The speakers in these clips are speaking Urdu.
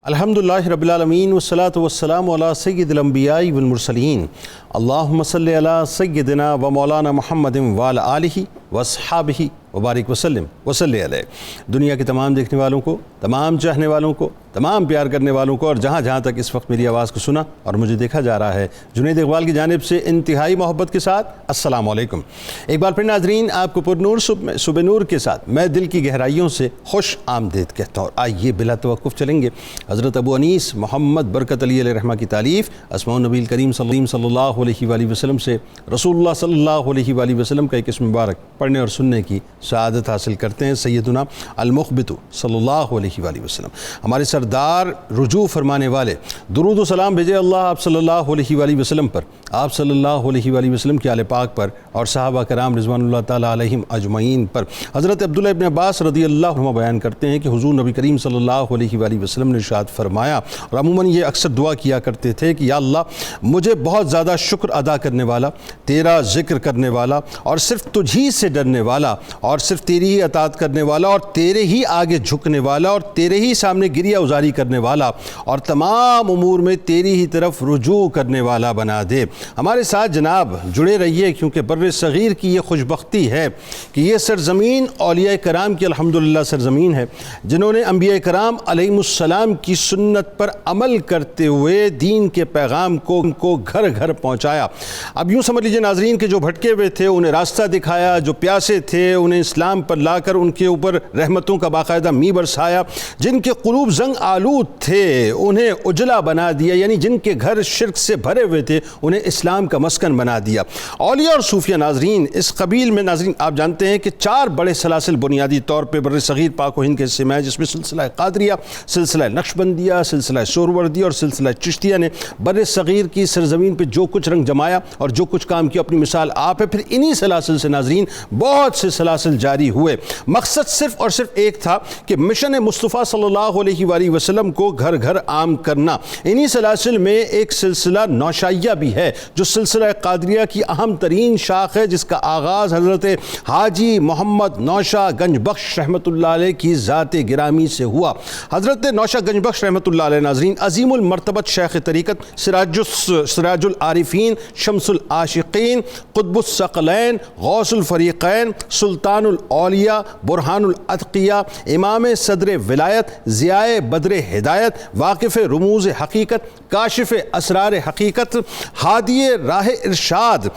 الحمدللہ رب العالمین والصلاة والسلام علی سید الانبیاء والمرسلین اللہم صلی علی سیدنا و مولانا محمد وعلی آلہ واصحابہ وبارک وسلم وصلی علیہ۔ دنیا کے تمام دیکھنے والوں کو، تمام چاہنے والوں کو، تمام پیار کرنے والوں کو اور جہاں جہاں تک اس وقت میری آواز کو سنا اور مجھے دیکھا جا رہا ہے، جنید اقبال کی جانب سے انتہائی محبت کے ساتھ السلام علیکم۔ ایک بار پھر ناظرین آپ کو پر نور صبح نور کے ساتھ میں دل کی گہرائیوں سے خوش آمدید کہتا ہوں۔ آئیے بلا توقف چلیں گے حضرت ابو انیس محمد برکت علی علیہ رحمہ کی تالیف اسماء النبی الکریم صلی اللہ علیہ وآلہ وسلم سے رسول اللہ صلی اللہ علیہ وآلہ وسلم کا ایک اسم مبارک پڑھنے اور سننے کی سعادت حاصل کرتے ہیں۔ سیدنا المخبت صلی اللہ علیہ وآلہ وسلم، ہمارے سردار رجوع فرمانے والے، درود و سلام بھیجے اللہ آپ صلی اللہ علیہ وآلہ وسلم پر، آپ صلی اللہ علیہ وآلہ وسلم کے آل پاک پر اور صحابہ کرام رضوان اللہ تعالیٰ علیہم اجمعین پر۔ حضرت عبداللہ ابن عباس رضی اللہ عنہ بیان کرتے ہیں کہ حضور نبی کریم صلی اللہ علیہ وآلہ وسلم نے ارشاد فرمایا، اور عموماً یہ اکثر دعا کیا کرتے تھے کہ یا اللہ مجھے بہت زیادہ شکر ادا کرنے والا، تیرا ذکر کرنے والا اور صرف تجھی سے ڈرنے والا اور صرف تیری ہی اطاعت کرنے والا اور تیرے ہی آگے جھکنے والا اور تیرے ہی سامنے گریہ ازاری کرنے والا اور تمام امور میں تیری ہی طرف رجوع کرنے والا بنا دے۔ ہمارے ساتھ جناب جڑے رہیے، کیونکہ بر صغیر کی یہ خوش بختی ہے کہ یہ سرزمین اولیاء کرام کی الحمدللہ سرزمین ہے، جنہوں نے انبیاء کرام علیہم السلام کی سنت پر عمل کرتے ہوئے دین کے پیغام کو گھر گھر پہنچایا۔ اب یوں سمجھ لیجیے ناظرین کہ جو بھٹکے ہوئے تھے انہیں راستہ دکھایا، جو پیاسے تھے انہیں اسلام پر لا کر ان کے اوپر رحمتوں کا باقاعدہ می برسایا، جن کے قلوب زنگ آلود تھے انہیں اجلا بنا دیا، یعنی جن کے گھر شرک سے بھرے ہوئے تھے انہیں اسلام کا مسکن بنا دیا۔ اولیاء اور صوفیہ ناظرین اس قبیل میں ناظرین آپ جانتے ہیں کہ 4 بڑے سلاسل بنیادی طور پہ بر صغیر پاک و ہند کے حصے میں ہیں، جس میں سلسلہ قادریہ، سلسلہ نقشبندیہ، سلسلہ سہروردی اور سلسلہ چشتیہ نے بر صغیر کی سرزمین پہ جو کچھ رنگ جمایا اور جو کچھ کام کیا اپنی مثال آپ ہے۔ پھر انہی سلاسل سے ناظرین بہت سے سلاسل جاری ہوئے، مقصد صرف اور صرف ایک تھا کہ مشن مصطفیٰ صلی اللہ علیہ وآلہ وسلم کو گھر گھر عام کرنا۔ انہی سلاسل میں ایک سلسلہ نوشائیہ بھی ہے جو سلسلہ قادریہ کی اہم ترین شاخ ہے، جس کا آغاز حضرت حاجی محمد نوشہ گنج بخش رحمۃ اللہ علیہ کی ذات گرامی سے ہوا۔ حضرت نوشہ گنج بخش رحمۃ اللہ علیہ ناظرین عظیم المرتبت شیخ طریقت، سراج العارفین، شمس العاشقین، قطب الثقلین، غوث الفریقین، سلطان الاولیاء، برہان الاتقیاء، امام صدر ولایت، ضیاء بدر ہدایت، واقف رموز حقیقت، کاشف اسرار حقیقت، ہادی راہ ارشاد،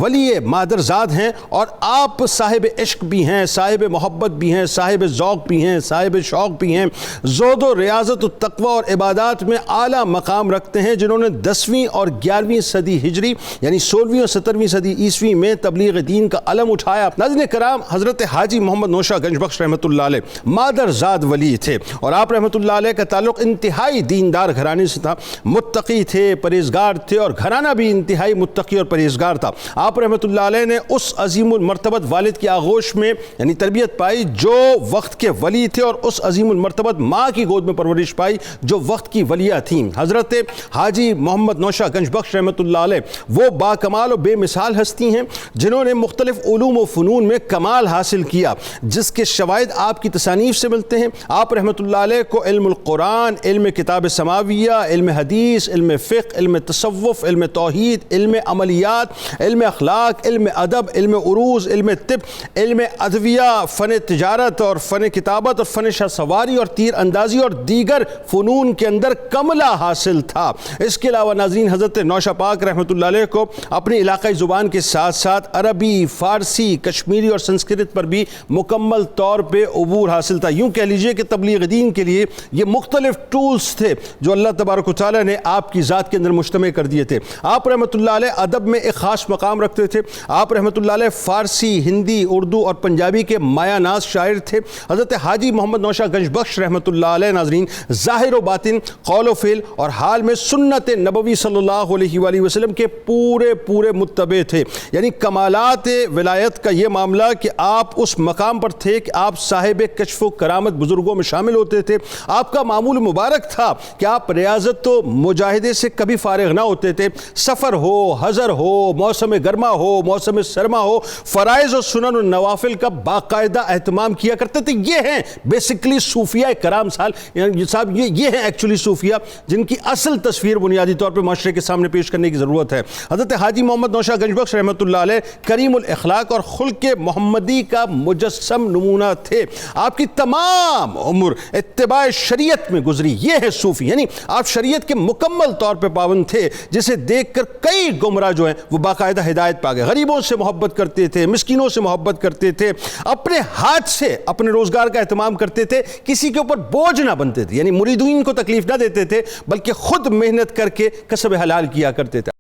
ولی مادرزاد ہیں، اور آپ صاحب عشق بھی ہیں، صاحب محبت بھی ہیں، صاحب ذوق بھی ہیں، صاحب شوق بھی ہیں، زہد و ریاضت و تقوی اور عبادات میں اعلیٰ مقام رکھتے ہیں، جنہوں نے 10ویں اور 11ویں صدی ہجری یعنی 16ویں اور 17ویں صدی عیسوی میں تبلیغ دین کا علم اٹھایا۔ ناظرین کرام، حضرت حاجی محمد نوشہ گنج بخش رحمۃ اللہ علیہ مادرزاد ولی تھے، اور آپ رحمۃ اللہ علیہ کا تعلق انتہائی دیندار گھرانے سے تھا، متقی تھے، پرہیزگار تھے، اور گھرانہ بھی انتہائی متقی اور پرہیزگار تھا۔ آپ رحمۃ اللہ علیہ نے اس عظیم المرتبت والد کی آغوش میں یعنی تربیت پائی جو وقت کے ولی تھے، اور اس عظیم المرتبت ماں کی گود میں پرورش پائی جو وقت کی ولیہ تھیں۔ حضرت حاجی محمد نوشہ گنج بخش رحمۃ اللہ علیہ وہ با کمال و بے مثال ہستی ہیں جنہوں نے مختلف علوم و فنون میں کمال حاصل کیا، جس کے شواہد آپ کی تصانیف سے ملتے ہیں۔ آپ رحمۃ اللہ علیہ کو علم القرآن، علم کتاب سماویہ، علم حدیث، علم فقہ، علم تصوف، علم توحید، علم عملیات، علم اخلاق، علم ادب، علم عروض، علم طب، علم ادویہ، فن تجارت اور فن کتابت اور فن شاہ سواری اور تیر اندازی اور دیگر فنون کے اندر کملہ حاصل تھا۔ اس کے علاوہ ناظرین حضرت نوشہ پاک رحمۃ اللہ علیہ کو اپنی علاقائی زبان کے ساتھ ساتھ عربی، فارسی، کشمیری اور سنسکرت پر بھی مکمل طور پہ عبور حاصل تھا۔ یوں کہہ لیجئے کہ تبلیغ دین کے لیے یہ مختلف ٹولز تھے جو اللہ تبارک و تعالیٰ نے آپ کی ذات کے اندر مجتمع کر دیے تھے۔ آپ رحمۃ اللہ علیہ ادب میں ایک خاص مقام رکھتے تھے۔ آپ رحمۃ اللہ علیہ فارسی، ہندی، اردو اور پنجابی کے مایہ ناز شاعر تھے۔ حضرت حاجی محمد نوشہ گنج بخش رحمۃ اللہ علیہ ناظرین ظاہر و باطن، قول و فعل اور حال میں سنت نبوی صلی اللہ علیہ وآلہ وسلم کے پورے متبع تھے، یعنی کمالات ولایت کا یہ معاملہ کہ آپ اس مقام پر تھے کہ آپ صاحب کشف و کرامت بزرگوں میں شامل ہوتے تھے۔ آپ کا معمول مبارک تھا کہ آپ ریاضت و مجاہدے سے کبھی فارغ نہ ہوتے تھے، سفر ہو، حضر ہو، موسم گرما ہو، موسم سرما ہو، فرائض و سنن و نوافل کا باقاعدہ اہتمام کیا کرتے تھے۔ یہ ہیں بیسکلی صوفیہ کرام صاحب، یہ ہیں ایکچولی صوفیہ جن کی اصل تصویر بنیادی طور پہ معاشرے کے سامنے پیش کرنے کی ضرورت ہے۔ حضرت حاجی محمد نوشہ گنج بخش رحمۃ اللہ علیہ کریم الاخلاق اور خلق محمدی کا مجسم نمونہ تھے۔ آپ کی تمام عمر اتباع شریعت میں گزری۔ یہ ہے صوفی، یعنی آپ شریعت کے مکمل طور پہ پابند تھے، جسے دیکھ کر کئی گمراہ جو ہیں وہ باقاعدہ ہدایت پا گئے۔ غریبوں سے محبت کرتے تھے، مسکینوں سے محبت کرتے تھے، اپنے ہاتھ سے اپنے روزگار کا اہتمام کرتے تھے، کسی کے اوپر بوجھ نہ بنتے تھے، یعنی مریدین کو تکلیف نہ دیتے تھے، بلکہ خود محنت کر کے کسب حلال کیا کرتے تھے۔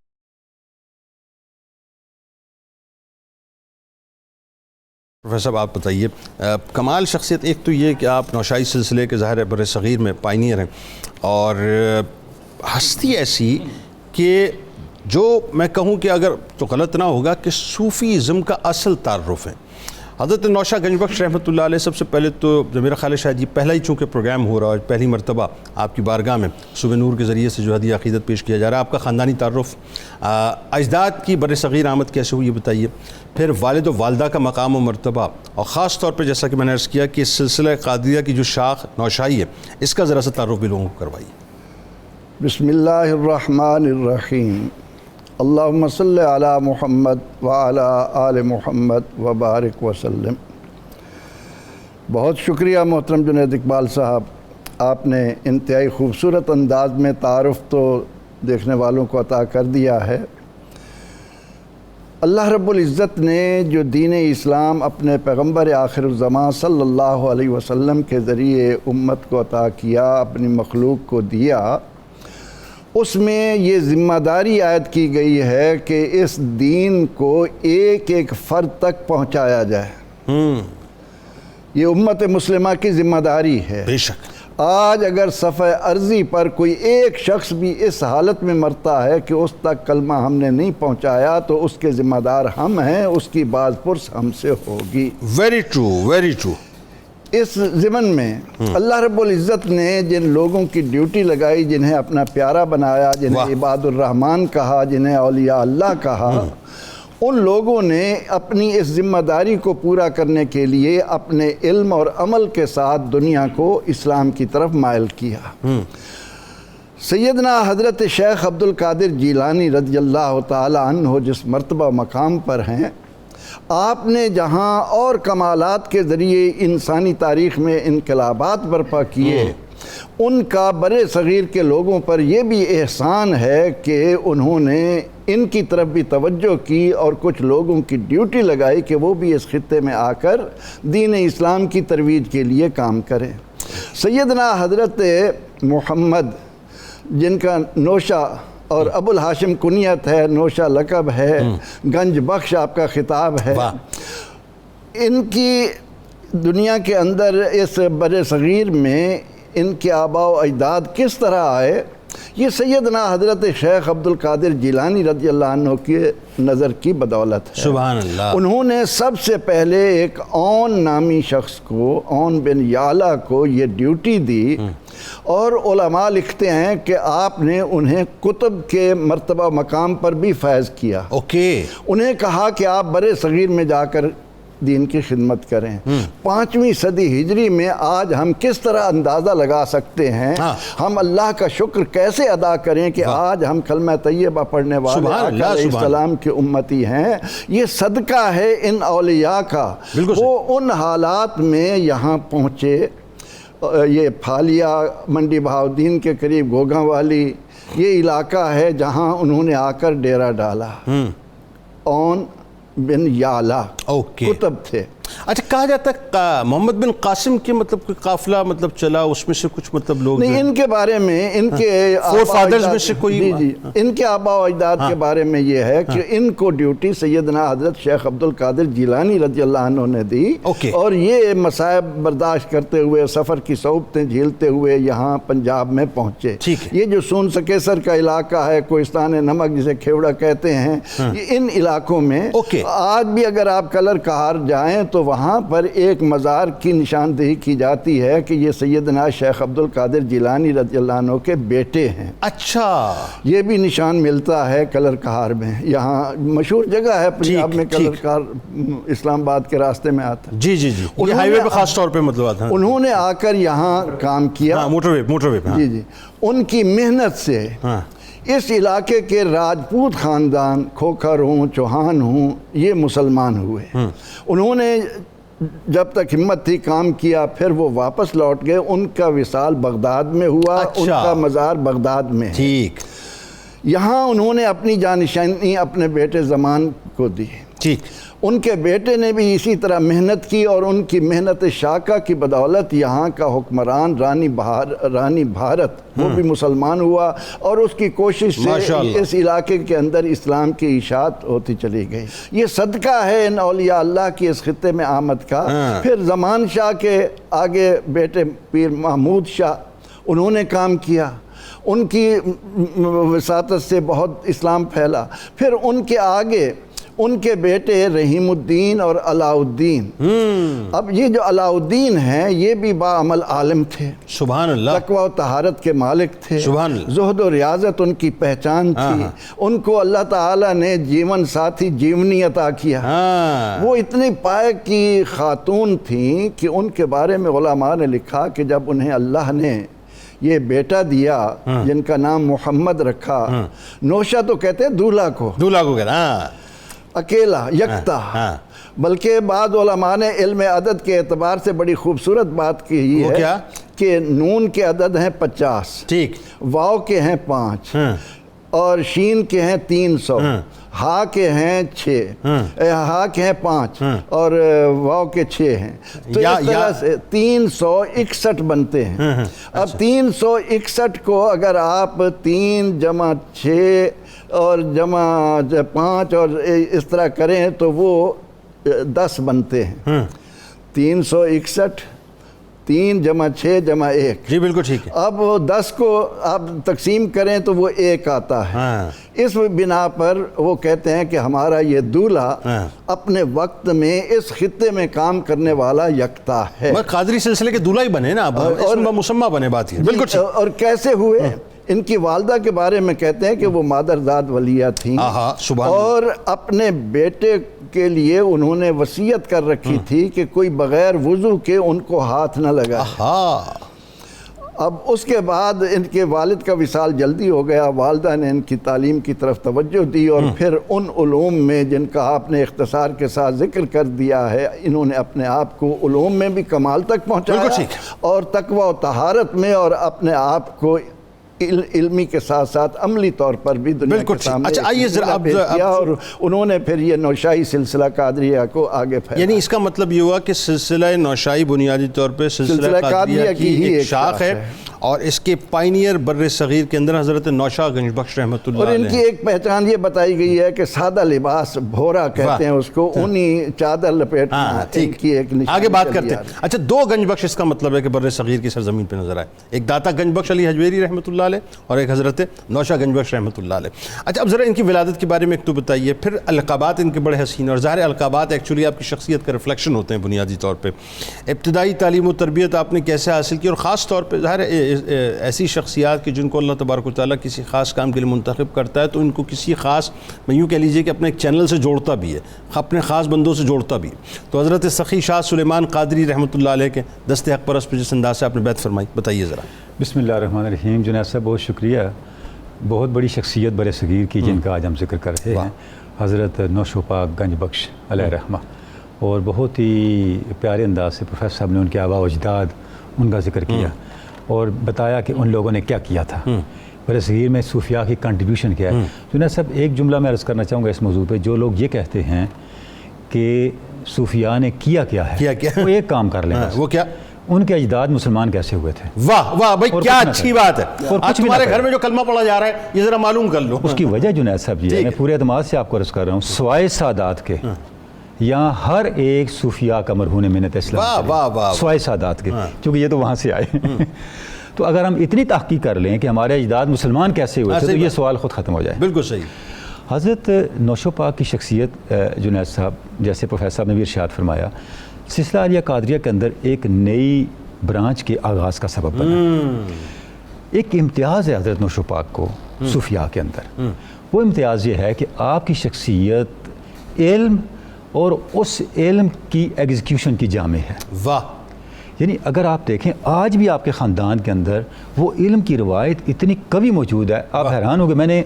پروفیسر صاحب آپ بتائیے، کمال شخصیت ایک تو یہ کہ آپ نوشائی سلسلے کے ظاہر بر صغیر میں پائنیئر ہیں، اور ہستی ایسی کہ جو میں کہوں کہ اگر تو غلط نہ ہوگا کہ صوفیزم کا اصل تعارف ہے۔ حضرت نوشہ گنج بخش رحمۃ اللہ علیہ سب سے پہلے تو میرا خیال ہے شاید یہ پہلا ہی چونکہ پروگرام ہو رہا ہے، پہلی مرتبہ آپ کی بارگاہ میں صبح نور کے ذریعے سے جو ہدیہ عقیدت پیش کیا جا رہا ہے۔ آپ کا خاندانی تعارف، اجداد کی بر صغیر آمد کیسے ہوئی یہ بتائیے، پھر والد و والدہ کا مقام و مرتبہ، اور خاص طور پہ جیسا کہ میں نے عرض کیا کہ سلسلہ قادریہ کی جو شاخ نوشائی ہے اس کا ذرا سا تعارف بھی لوگوں کو کروائیے۔ بسم اللہ الرحمن الرحیم، اللہم صلی علی محمد وعلی آل محمد وبارک وسلم۔ بہت شکریہ محترم جنید اقبال صاحب، آپ نے انتہائی خوبصورت انداز میں تعارف تو دیکھنے والوں کو عطا کر دیا ہے۔ اللہ رب العزت نے جو دین اسلام اپنے پیغمبر آخر الزمان صلی اللہ علیہ وسلم کے ذریعے امت کو عطا کیا، اپنی مخلوق کو دیا، اس میں یہ ذمہ داری عائد کی گئی ہے کہ اس دین کو ایک ایک فرد تک پہنچایا جائے۔ یہ امت مسلمہ کی ذمہ داری ہے۔ بے شک آج اگر صفحہ ارضی پر کوئی ایک شخص بھی اس حالت میں مرتا ہے کہ اس تک کلمہ ہم نے نہیں پہنچایا تو اس کے ذمہ دار ہم ہیں، اس کی باز پرس ہم سے ہوگی۔ Very true, very true. اس ضمن میں اللہ رب العزت نے جن لوگوں کی ڈیوٹی لگائی، جنہیں اپنا پیارا بنایا، جنہیں عباد الرحمن کہا، جنہیں اولیاء اللہ کہا، ان لوگوں نے اپنی اس ذمہ داری کو پورا کرنے کے لیے اپنے علم اور عمل کے ساتھ دنیا کو اسلام کی طرف مائل کیا۔ سیدنا حضرت شیخ عبد القادر جیلانی رضی اللہ تعالی عنہ جس مرتبہ مقام پر ہیں، آپ نے جہاں اور کمالات کے ذریعے انسانی تاریخ میں انقلابات برپا کیے، ان کا بر صغیر کے لوگوں پر یہ بھی احسان ہے کہ انہوں نے ان کی طرف بھی توجہ کی اور کچھ لوگوں کی ڈیوٹی لگائی کہ وہ بھی اس خطے میں آ کر دین اسلام کی ترویج کے لیے کام کریں۔ سیدنا حضرت محمد، جن کا نوشہ اور ابو الہاشم کنیت ہے، نوشہ لقب ہے، گنج بخش آپ کا خطاب ہے، ان کی دنیا کے اندر اس بر صغیر میں ان کے آباء و اجداد کس طرح آئے، یہ سیدنا حضرت شیخ عبد القادر جیلانی رضی اللہ عنہ کی نظر کی بدولت ہے۔ سبحان اللہ۔ انہوں نے سب سے پہلے ایک اون نامی شخص کو، اون بن یعلا کو یہ ڈیوٹی دی، اور علماء لکھتے ہیں کہ آپ نے انہیں کتب کے مرتبہ مقام پر بھی فیض کیا۔ انہیں کہا کہ آپ بر صغیر میں جا کر دین کی خدمت کریں۔ 5ویں صدی ہجری میں آج ہم کس طرح اندازہ لگا سکتے ہیں، ہم اللہ کا شکر کیسے ادا کریں کہ آج ہم کلمہ طیبہ پڑھنے والے آقا علیہ السلام کے امتی ہیں۔ یہ صدقہ ہے ان اولیاء کا۔ وہ ان حالات میں یہاں پہنچے، یہ پھالیا منڈی بہاؤدین کے قریب گوگاں والی یہ علاقہ ہے جہاں انہوں نے آ کر ڈیرہ ڈالا۔ اون بن یعلا کتب تھے۔ اچھا، کہا جاتا ہے محمد بن قاسم کے مطلب کوئی قافلہ مطلب چلا، اس میں سے کچھ مطلب لوگ نہیں، ان کے بارے میں، ان کے فور فادرز میں سے کوئی، ان کے آباء و اجداد کے بارے میں یہ ہے کہ ان کو ڈیوٹی سیدنا حضرت شیخ عبد القادر جیلانی رضی اللہ عنہ نے دی، اور یہ مصائب برداشت کرتے ہوئے، سفر کی صعوبتیں جھیلتے ہوئے یہاں پنجاب میں پہنچے۔ یہ جو سون سکیسر کا علاقہ ہے، کوہستان نمک جسے کھیوڑا کہتے ہیں، ان علاقوں میں آج بھی اگر آپ کلر کہار جائیں تو وہاں پر ایک مزار کی نشاندہی کی جاتی ہے کہ یہ سیدنا شیخ عبد القادر جیلانی رضی اللہ عنہ کے بیٹے ہیں۔ اچھا، یہ بھی نشان ملتا ہے کلر کہار میں، یہاں مشہور جگہ ہے پنجاب میں کلر کہار، اسلام آباد کے راستے میں آتا ہے۔ جی جی جی، یہ ہائی وے پہ خاص طور پہ مطلب آتا ہے۔ انہوں نے آ کر یہاں کام کیا، موٹر وے پہ۔ جی جی، ان کی محنت سے اس علاقے کے راجپوت خاندان، کھوکھر ہوں، چوہان ہوں، یہ مسلمان ہوئے۔ انہوں نے جب تک ہمت تھی کام کیا، پھر وہ واپس لوٹ گئے۔ ان کا وصال بغداد میں ہوا، ان کا مزار بغداد میں ہے۔ ٹھیک، یہاں انہوں نے اپنی جانشینی اپنے بیٹے زمان کو دی۔ ٹھیک، ان کے بیٹے نے بھی اسی طرح محنت کی، اور ان کی محنت شاکہ کی بدولت یہاں کا حکمران رانی بھارت وہ بھی مسلمان ہوا، اور اس کی کوشش سے اس علاقے کے اندر اسلام کی اشاعت ہوتی چلی گئی۔ یہ صدقہ ہے ان اولیاء اللہ کی اس خطے میں آمد کا۔ پھر زمان شاہ کے آگے بیٹے پیر محمود شاہ، انہوں نے کام کیا، ان کی وساطت سے بہت اسلام پھیلا۔ پھر ان کے آگے ان کے بیٹے رحیم الدین اور علاء الدین۔ اب یہ جو علاء الدین ہیں یہ بھی باعمل عالم تھے، سبحان اللہ، تقوی و طہارت کے مالک تھے، سبحان اللہ، زہد و ریاضت ان کی پہچان تھی۔ ان کو اللہ تعالیٰ نے جیون ساتھی جیونی عطا کیا۔ وہ اتنی پائے کی خاتون تھیں کہ ان کے بارے میں علماء نے لکھا کہ جب انہیں اللہ نے یہ بیٹا دیا جن کا نام محمد رکھا، نوشہ تو کہتے ہیں دولہا کو کہتے اکیلا یکتا، بلکہ بعض علماء نے علم عدد کے اعتبار سے بڑی خوبصورت بات کی ہے کہ نون کے عدد ہیں 50، ٹھیک، واو کے ہیں 5، اور شین کے ہیں 300، ہا کے ہیں 6، ہا کے ہیں 5 اور واو کے 6 ہیں، تو اس طرح سے 361 بنتے ہیں۔ اب 361 کو اگر آپ 3 جمع 6 اور جمع 5 اور اس طرح کریں تو وہ 10 بنتے ہیں۔ 361 3 جمع 6 جمع 1، جی بالکل ٹھیک ہے۔ اب 10 کو آپ تقسیم کریں تو وہ 1 آتا ہے۔ اس بنا پر وہ کہتے ہیں کہ ہمارا یہ دولہا اپنے وقت میں اس خطے میں کام کرنے والا یکتا ہے۔ قادری سلسلے کے دولہا ہی بنے نا، اور مسمہ بنے بات ہے، بالکل ٹھیک۔ اور کیسے ہوئے؟ ان کی والدہ کے بارے میں کہتے ہیں کہ وہ مادرزاد ولیہ تھیں، اور اپنے بیٹے کے لیے انہوں نے وصیت کر رکھی تھی کہ کوئی بغیر وضو کے ان کو ہاتھ نہ لگائے۔ اب اس کے بعد ان کے والد کا وصال جلدی ہو گیا، والدہ نے ان کی تعلیم کی طرف توجہ دی، اور پھر ان علوم میں جن کا آپ نے اختصار کے ساتھ ذکر کر دیا ہے، انہوں نے اپنے آپ کو علوم میں بھی کمال تک پہنچایا، اور تقوی و طہارت میں، اور اپنے آپ کو علمی کے ساتھ ساتھ عملی طور پر بھی دنیا کے سامنے کیا، اور انہوں نے پھر یہ نوشاہی سلسلہ قادریہ کو آگے پھیلا۔ یعنی اس کا مطلب یہ ہوا کہ سلسلہ نوشاہی بنیادی طور پہ سلسلہ قادریہ کی ایک شاخ ہے، اور اس کے پائنیئر بر صغیر کے اندر حضرت نوشہ گنج بخش رحمۃ اللہ علیہ۔ اور ان کی ایک پہچان یہ بتائی گئی ہے کہ سادہ لباس، بھورا کہتے ہیں اس کو، انہی چادر لپیٹنا ان کی ایک نشانی۔ آگے بات کرتے ہیں۔ اچھا، 2 گنج بخش اس کا مطلب ہے کہ بر صغیر کی سرزمین پہ نظر آئے، ایک داتا گنج بخش علی حجویری رحمۃ اللہ علیہ اور ایک حضرت نوشہ گنج بخش رحمۃ اللہ علیہ۔ اچھا، اب ذرا ان کی ولادت کے بارے میں ایک تو بتائیے، پھر القابات ان کے بڑے حسین، اور ظاہر القابات ایکچولی آپ کی شخصیت کا ریفلیکشن ہوتے ہیں بنیادی طور پہ۔ ابتدائی تعلیم و تربیت آپ نے کیسے حاصل کی، اور خاص طور پہ ظاہر ایسی شخصیات کی جن کو اللہ تبارک و تعالیٰ کسی خاص کام کے لیے منتخب کرتا ہے تو ان کو کسی خاص، میں یوں کہہ لیجئے کہ اپنے ایک چینل سے جوڑتا بھی ہے، اپنے خاص بندوں سے جوڑتا بھی ہے۔ تو حضرت سخی شاہ سلیمان قادری رحمۃ اللہ علیہ کے دست حق پرست پہ جس انداز سے آپ نے بیعت فرمائی، بتائیے ذرا۔ بسم اللہ الرحمن الرحیم۔ جنید صاحب بہت شکریہ، بہت بڑی شخصیت بر صغیر کی جن کا آج ہم ذکر کر رہے ہیں، حضرت نوشہ پاک گنج بخش علیہ رحمہ، اور بہت ہی پیارے انداز سے پروفیسر صاحب نے ان کے آباء و اجداد ان کا ذکر کیا، اور بتایا کہ ان لوگوں نے کیا کیا تھا، بر صغیر میں صوفیاء کی کنٹریبیوشن کیا ہے۔ جنید صاحب ایک جملہ میں عرض کرنا چاہوں گا اس موضوع پہ، جو لوگ یہ کہتے ہیں کہ صوفیاء نے کیا ہے، وہ ایک کام کر لیں، وہ کیا؟ ان کے اجداد مسلمان کیسے ہوئے تھے؟ واہ واہ بھائی، کیا اچھی بات ہے۔ آج تمہارے گھر میں جو کلمہ پڑھا جا رہا ہے یہ ذرا معلوم کر لو۔ اس کی وجہ جنید صاحب یہ ہے، میں پورے اعتماد سے آپ کو عرض کر رہا ہوں، سوائے سادات کے یہاں ہر ایک صوفیاء کا مرہون منت اسلام، سوائے سادات کے، کیونکہ یہ تو وہاں سے آئے۔ تو اگر ہم اتنی تحقیق کر لیں کہ ہمارے اجداد مسلمان کیسے ہوئے تھے تو یہ سوال خود ختم ہو جائے۔ بالکل صحیح۔ حضرت نوشہ پاک کی شخصیت جنید صاحب، جیسے پروفیسر صاحب نے بھی ارشاد فرمایا سلسلہ عالیہ قادریہ کے اندر ایک نئی برانچ کے آغاز کا سبب بنا. ایک امتیاز ہے حضرت نوش و پاک کو صوفیاء کے اندر. وہ امتیاز یہ ہے کہ آپ کی شخصیت علم اور اس علم کی ایگزیکیوشن کی جامع ہے. واہ. یعنی اگر آپ دیکھیں آج بھی آپ کے خاندان کے اندر وہ علم کی روایت اتنی قوی موجود ہے, آپ حیران ہو گے. میں نے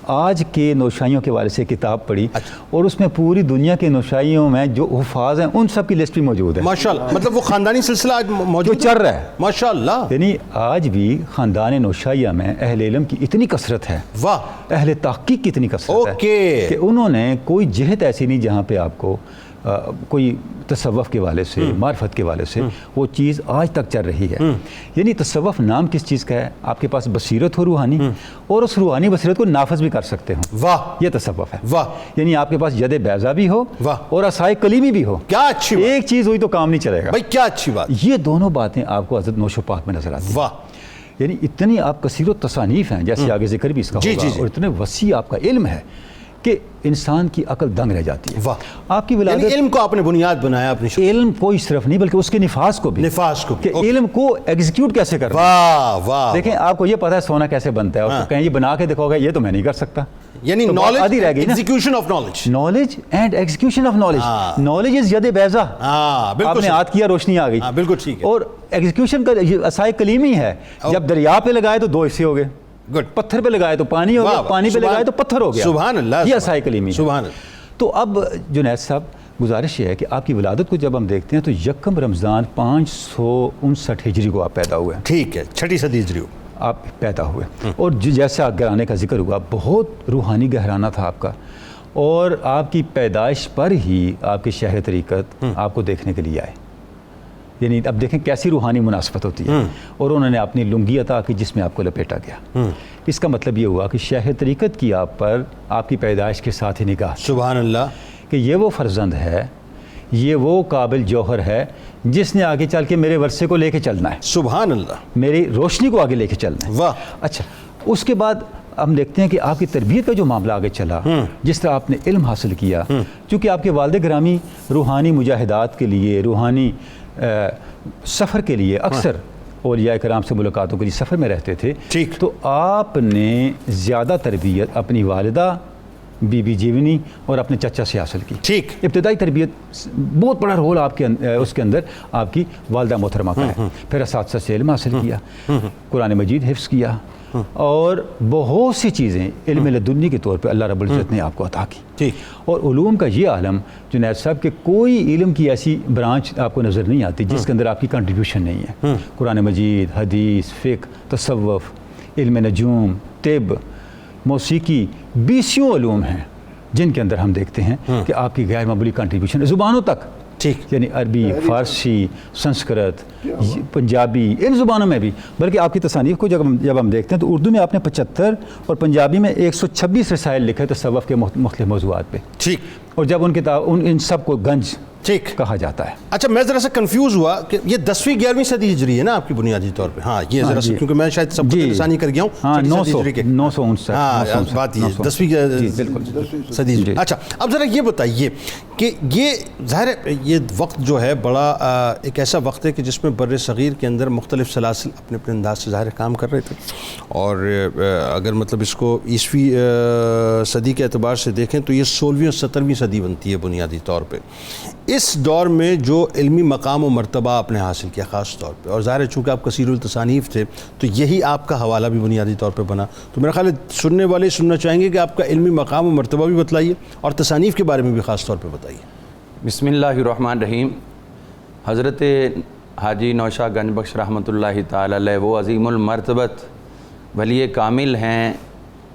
آج کے نوشائیوں کے والے سے کتاب پڑھی اور اس میں پوری دنیا کے نوشائیوں میں جو حفاظ ہیں ان سب کی لسٹ بھی موجود ہے. ماشاءاللہ, مطلب وہ خاندانی سلسلہ آج موجود جو چل رہا ہے. ماشاءاللہ. یعنی آج بھی خاندان نوشائیہ میں اہل علم کی اتنی کثرت ہے, واہ, اہل تحقیق کی اتنی کثرت ہے کہ انہوں نے کوئی جہت ایسی نہیں جہاں پہ آپ کو کوئی تصوف کے والے سے, معرفت کے والے سے وہ چیز آج تک چل رہی ہے. یعنی تصوف نام کس چیز کا ہے؟ آپ کے پاس بصیرت ہو روحانی اور اس روحانی بصیرت کو نافذ بھی کر سکتے ہوں. واہ, یہ تصوف ہے. واہ. یعنی آپ کے پاس ید بیضا بھی ہو اور عصائے کلیمی بھی ہو. کیا اچھی بات. ایک چیز ہوئی تو کام نہیں چلے گا بھائی, کیا اچھی بات. یہ دونوں باتیں آپ کو حضرت نوش و پاک میں نظر آتی ہیں. واہ. یعنی اتنی آپ کثیر و تصانیف ہیں, جیسے آگے ذکر بھی اس کا ہوگا, اور اتنے وسیع آپ کا علم ہے کہ انسان کی عقل دنگ رہ جاتی ہے. واہ. آپ کی ولادت, یعنی علم کو آپ نے بنیاد بنایا اپنی علم کوئی صرف نہیں بلکہ اس کے نفاذ کو بھی, کہ علم کو ایگزیکیوٹ کیسے کرنا. واہ واہ. دیکھیں آپ کو یہ پتہ ہے سونا کیسے بنتا ہے, اور کہیں یہ بنا کے دکھاؤ گے یہ تو میں نہیں کر سکتا. یعنی knowledge, execution of knowledge. Knowledge and execution of knowledge. Knowledge is ید بیضا, آپ نے یاد کیا روشنی آ گئی. بالکل ٹھیک ہے. اور ایگزیکیوشن کا عصائے کلیمی ہے. جب دریا پہ لگائے تو دو حصے ہو گئے, پتھر پہ لگائے تو پانی ہو گیا, پانی پہ لگائے تو پتھر ہو گیا. سبحان اللہ. یہ عصائے کلیمی. سبحان اللہ. تو اب جنید صاحب گزارش یہ ہے کہ آپ کی ولادت کو جب ہم دیکھتے ہیں تو یکم رمضان 559 ہجری کو آپ پیدا ہوئے. ٹھیک ہے, 6 صدی ہجری آپ پیدا ہوئے. اور جیسے آپ گھرانے کا ذکر ہوا, بہت روحانی گہرانہ تھا آپ کا, اور آپ کی پیدائش پر ہی آپ کے شہر طریقت آپ کو دیکھنے کے لیے آئے. یعنی اب دیکھیں کیسی روحانی مناسبت ہوتی ہے. اور انہوں نے اپنی لنگی عطا کی جس میں آپ کو لپیٹا گیا. اس کا مطلب یہ ہوا کہ شیخ طریقت کی آپ پر آپ کی پیدائش کے ساتھ ہی نگاہ. سبحان اللہ. کہ یہ وہ فرزند ہے, یہ وہ قابل جوہر ہے جس نے آگے چل کے میرے ورثے کو لے کے چلنا ہے. سبحان اللہ. میری روشنی کو آگے لے کے چلنا ہے. واہ. اچھا, اس کے بعد ہم دیکھتے ہیں کہ آپ کی تربیت کا جو معاملہ آگے چلا, جس طرح آپ نے علم حاصل کیا, چونکہ آپ کے والد گرامی روحانی مجاہدات کے لیے, روحانی سفر کے لیے اکثر اولیاء کرام سے ملاقاتوں کے لیے سفر میں رہتے تھے, تو آپ نے زیادہ تربیت اپنی والدہ بی بی جیونی اور اپنے چچا سے حاصل کی. ٹھیک. ابتدائی تربیت بہت بڑا رول آپ کے اس کے اندر آپ کی والدہ محترمہ کا ہے. پھر اساتذہ سے علم حاصل کیا, قرآن مجید حفظ کیا, اور بہت سی چیزیں علم لدنی کے طور پہ اللہ رب العزت نے آپ کو عطا کی. ٹھیک. اور علوم کا یہ عالم جنید صاحب کہ کوئی علم کی ایسی برانچ آپ کو نظر نہیں آتی جس کے اندر آپ کی کنٹریبیوشن نہیں ہے. قرآن مجید, حدیث, فقہ, تصوف, علم نجوم, طب, موسیقی, 20 علوم ہیں جن کے اندر ہم دیکھتے ہیں کہ آپ کی غیر معمولی کنٹریبیوشن زبانوں تک. ٹھیک. یعنی عربی, فارسی, سنسکرت, پنجابی, ان زبانوں میں بھی. بلکہ آپ کی تصانیف کو جب ہم دیکھتے ہیں تو اردو میں آپ نے 75 اور پنجابی میں 126 رسائل لکھے تصوف کے مختلف موضوعات پہ. ٹھیک. اور جب ان سب کو گنج ٹھیک کہا جاتا ہے. اچھا, میں ذرا سا کنفیوز ہوا کہ یہ 10ویں 11ویں صدی ہجری ہے نا آپ کی بنیادی طور پہ. ہاں, یہ ذرا سا کیونکہ میں شاید سب کو لسانی کر گیا ہوں. ہاں, 959. ہاں, بات یہ 10ویں صدی ہجری. اچھا, اب ذرا یہ بتائیے کہ یہ ظاہر ہے یہ وقت جو ہے بڑا ایک ایسا وقت ہے کہ جس میں بر صغیر کے اندر مختلف سلاسل اپنے اپنے انداز سے ظاہر کام کر رہے تھے. اور اگر مطلب اس کو 20ویں صدی کے اعتبار سے دیکھیں تو یہ 16ویں اور 17ویں صدی بنتی ہے بنیادی طور پہ. اس دور میں جو علمی مقام و مرتبہ آپ نے حاصل کیا خاص طور پہ, اور ظاہر ہے چونکہ آپ کثیر التصانیف تھے تو یہی آپ کا حوالہ بھی بنیادی طور پہ بنا, تو میرا خیال ہے سننے والے سننا چاہیں گے کہ آپ کا علمی مقام و مرتبہ بھی بتلائیے اور تصانیف کے بارے میں بھی خاص طور پہ بتائیے. بسم اللہ الرحمن الرحیم. حضرت حاجی نوشا گنج بخش رحمۃ اللہ تعالی علیہ وہ عظیم المرتبت ولی کامل ہیں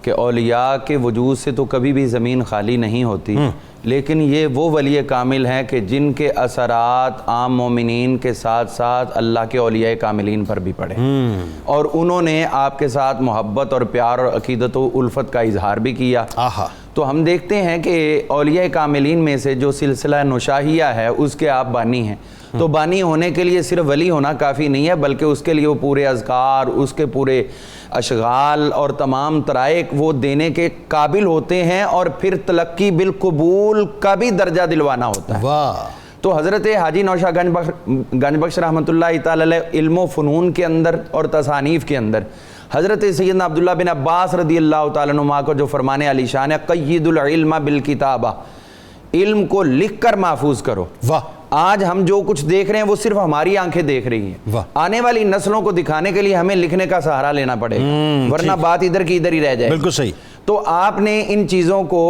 کہ اولیاء کے وجود سے تو کبھی بھی زمین خالی نہیں ہوتی, لیکن یہ وہ ولی کامل ہیں کہ جن کے اثرات عام مومنین کے ساتھ ساتھ اللہ کے اولیاء کاملین پر بھی پڑے, اور انہوں نے آپ کے ساتھ محبت اور پیار اور عقیدت و الفت کا اظہار بھی کیا. تو ہم دیکھتے ہیں کہ اولیاء کاملین میں سے جو سلسلہ نوشاہیہ ہے اس کے آپ بانی ہیں. تو بانی ہونے کے لیے صرف ولی ہونا کافی نہیں ہے, بلکہ اس کے لیے وہ پورے اذکار, اس کے پورے اشغال اور تمام طرائق وہ دینے کے قابل ہوتے ہیں, اور پھر تلقی بالقبول کا بھی درجہ دلوانا ہوتا ہے. تو حضرت حاجی نوشا گنج بخش رحمۃ اللہ تعالی علیہ علم و فنون کے اندر اور تصانیف کے اندر حضرت سیدنا عبداللہ بن عباس رضی اللہ تعالیٰ عنہ کو جو فرمانے علی شان ہے قید العلم بالکتابہ، علم کو لکھ کر محفوظ کرو۔ واہ، آج ہم جو کچھ دیکھ رہے ہیں وہ صرف ہماری آنکھیں دیکھ رہی ہیں، واہ، آنے والی نسلوں کو دکھانے کے لیے ہمیں لکھنے کا سہارا لینا پڑے گا، ورنہ بات ادھر کی ادھر ہی رہ جائے۔ بالکل صحیح۔ تو آپ نے ان چیزوں کو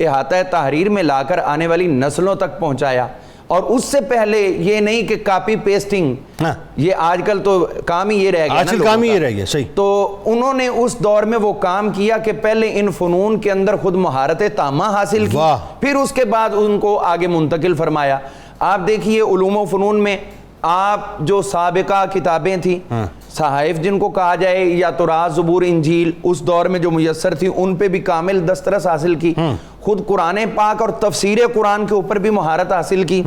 احاطہ تحریر میں لا کر آنے والی نسلوں تک پہنچایا، اور اس سے پہلے یہ نہیں کہ کاپی پیسٹنگ، یہ آج کل تو کام ہی یہ رہ گیا، آج کل کام ہی یہ رہ گیا، صحیح۔ تو انہوں نے اس دور میں وہ کام کیا کہ پہلے ان فنون کے اندر خود مہارت تامہ حاصل کی، پھر اس کے بعد ان کو آگے منتقل فرمایا۔ آپ دیکھیے علوم و فنون میں آپ جو سابقہ کتابیں تھیں، صحائف جن کو کہا جائے، یا تورات، زبور، انجیل اس دور میں جو میسر تھی، ان پہ بھی کامل دسترس حاصل کی، خود قرآن پاک اور تفسیر قرآن کے اوپر بھی مہارت حاصل کی،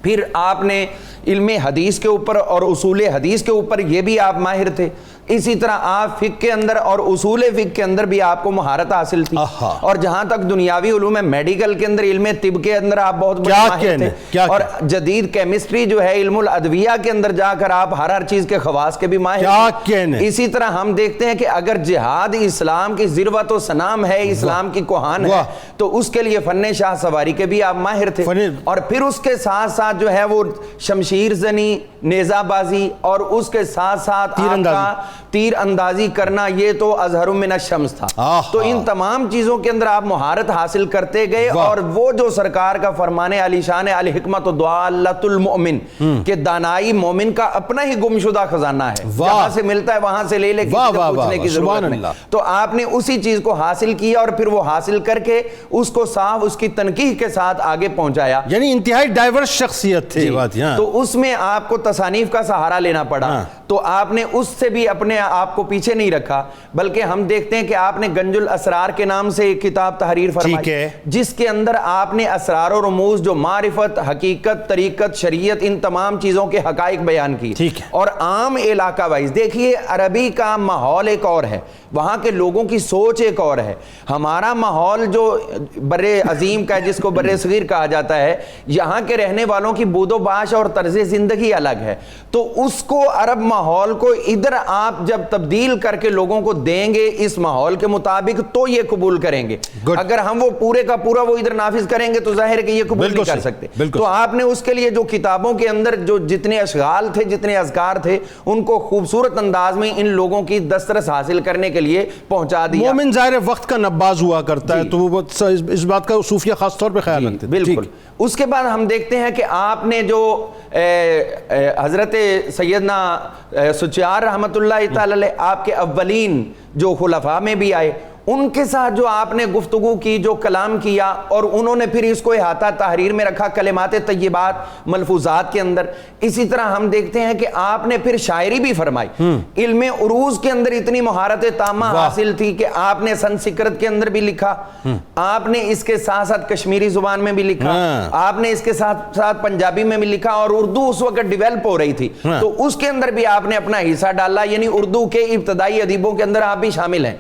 پھر آپ نے علم حدیث کے اوپر اور اصول حدیث کے اوپر یہ بھی آپ ماہر تھے، اسی طرح آپ فقہ کے اندر اور اصول فقہ کے اندر بھی آپ کو مہارت حاصل تھی، اور جہاں تک دنیاوی علوم ہے، میڈیکل کے اندر، علم طب کے اندر آپ بہت بڑے ماہر تھے، اور جدید کیمسٹری جو ہے علم الادویہ کے اندر جا کر آپ ہر چیز کے خواص کے بھی ماہر تھے۔ اسی طرح ہم دیکھتے ہیں کہ اگر جہاد اسلام کی ذروت و سنام ہے، اسلام کی کوہان ہے، تو اس کے لیے فن شاہ سواری کے بھی آپ ماہر تھے، اور پھر اس کے ساتھ ساتھ جو ہے وہ شمشیر زنی، نیزہ بازی، اور اس کے ساتھ ساتھ تیر اندازی کرنا، یہ تو اظہر من الشمس تھا۔ تو ان تمام چیزوں کے اندر آپ مہارت حاصل کرتے گئے، اور وہ جو سرکار کا فرمانے علی شان ہے الحکمت ضالۃ المؤمن، کہ دانائی مومن کا اپنا ہی گمشدہ خزانہ ہے، جہاں سے ملتا ہے وہاں سے لے لے، کسی سے پوچھنے کی ضرورت نہیں۔ تو آپ نے اسی چیز کو حاصل کیا، اور پھر وہ حاصل کر کے اس کو صاف اس کی تنقیح کے ساتھ آگے پہنچایا، یعنی انتہائی ڈائیورس شخصیت تھی بات یہاں۔ تو اس میں آپ کو تصانیف کا سہارا لینا پڑا، تو آپ نے اس سے بھی اپنے آپ کو پیچھے نہیں رکھا، بلکہ ہم دیکھتے ہیں کہ آپ نے گنج الاسرار کے نام سے ایک کتاب تحریر فرمائی، جس کے اندر آپ نے اسرار و رموز، جو معرفت، حقیقت، طریقت، شریعت، ان تمام چیزوں کے حقائق بیان کی، اور عام علاقہ وائز دیکھیے عربی کا ماحول ایک اور ہے، وہاں کے لوگوں کی سوچ ایک اور ہے، ہمارا ماحول جو بر عظیم کا ہے، جس کو بر صغیر کہا جاتا ہے، یہاں کے رہنے والوں کی بود و باش اور طرز زندگی الگ ہے، تو اس کو عرب ماحول کو ادھر آپ جب تبدیل کر کے لوگوں کو دیں گے اس ماحول کے مطابق تو یہ قبول کریں گے، اگر ہم وہ پورے کا پورا وہ ادھر نافذ کریں گے تو ظاہر ہے کہ یہ قبول نہیں کر سکتے۔ تو آپ نے اس کے لیے جو کتابوں کے اندر جو جتنے اشغال تھے، جتنے اذکار تھے، ان کو خوبصورت انداز میں ان لوگوں کی دسترس حاصل کرنے کے لیے پہنچا دیا۔ مومن ظاہر وقت کا نباز ہوا کرتا ہے، تو وہ اس بات کا صوفیہ خاص طور پہ خیال رکھتے ہیں۔ بالکل۔ اس کے بعد ہم دیکھتے ہیں کہ آپ نے جو حضرت سیدنا سچیار رحمۃ اللہ تعالی علیہ، آپ کے اولین جو خلفاء میں بھی آئے، ان کے ساتھ جو آپ نے گفتگو کی، جو کلام کیا، اور انہوں نے پھر اس کو احاطہ تحریر میں رکھا کلمات طیبات ملفوظات کے اندر۔ اسی طرح ہم دیکھتے ہیں کہ آپ نے پھر شاعری بھی فرمائی، علم عروض کے اندر اتنی مہارت تامہ حاصل تھی کہ آپ نے سنسکرت کے اندر بھی لکھا، آپ نے اس کے ساتھ ساتھ کشمیری زبان میں بھی لکھا، آپ نے اس کے ساتھ ساتھ پنجابی میں بھی لکھا، اور اردو اس وقت ڈیولپ ہو رہی تھی تو اس کے اندر بھی آپ نے اپنا حصہ ڈالا، یعنی اردو کے ابتدائی ادیبوں کے اندر آپ بھی شامل ہیں۔